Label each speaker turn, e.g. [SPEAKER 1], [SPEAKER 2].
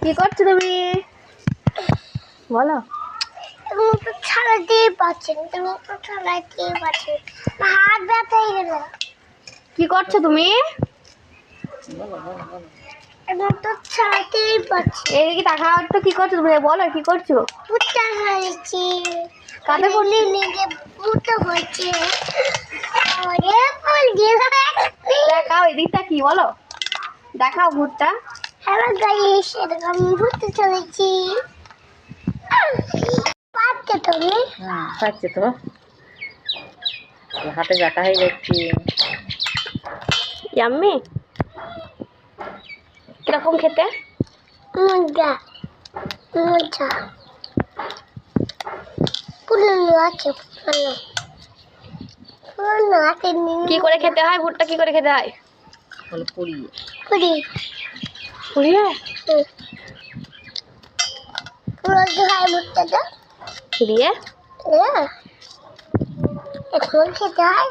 [SPEAKER 1] কি করছো তুমি? বলো।
[SPEAKER 2] তুমি তো ছাড়াতেই পারছেন, তুমি তো ছাড়াতেই পারছেন, হাত ব্যথা হয়ে গেল।
[SPEAKER 1] কি করছো তুমি?
[SPEAKER 2] এবং তো ছাড়াতেই পারছি।
[SPEAKER 1] এদিকে তাকাও তো, কি করছো তুমি? বলো কি করছো?
[SPEAKER 2] ভুট্টা খাইছি।
[SPEAKER 1] কাদের ভুট্টা?
[SPEAKER 2] নিজে ভুট্টা খাইছি। ওরে ফুল দিয়ে
[SPEAKER 1] দেখাও এদিকটা কি বলো, দেখাও ভুট্টা।
[SPEAKER 2] হ্যালো গাইস, এরকম ভুট্টা চলেছি। পারছো তুমি?
[SPEAKER 3] পাচ্ছে তো, হাতে ব্যথা হয়ে যাচ্ছে।
[SPEAKER 1] ইয়াম্মি, কিরকম খেতে?
[SPEAKER 2] মজা মজা। পুরনো আছে, পুরনো আছে।
[SPEAKER 1] কি করে খেতে হয় ভুট্টা? কি করে খেতে হয়?
[SPEAKER 3] বলে পুড়িয়ে
[SPEAKER 2] পুরি
[SPEAKER 1] পুড়িয়ে?
[SPEAKER 2] পুরো হয় ভুট্টাটা
[SPEAKER 1] দিয়ে
[SPEAKER 2] এখন খেতে হয়।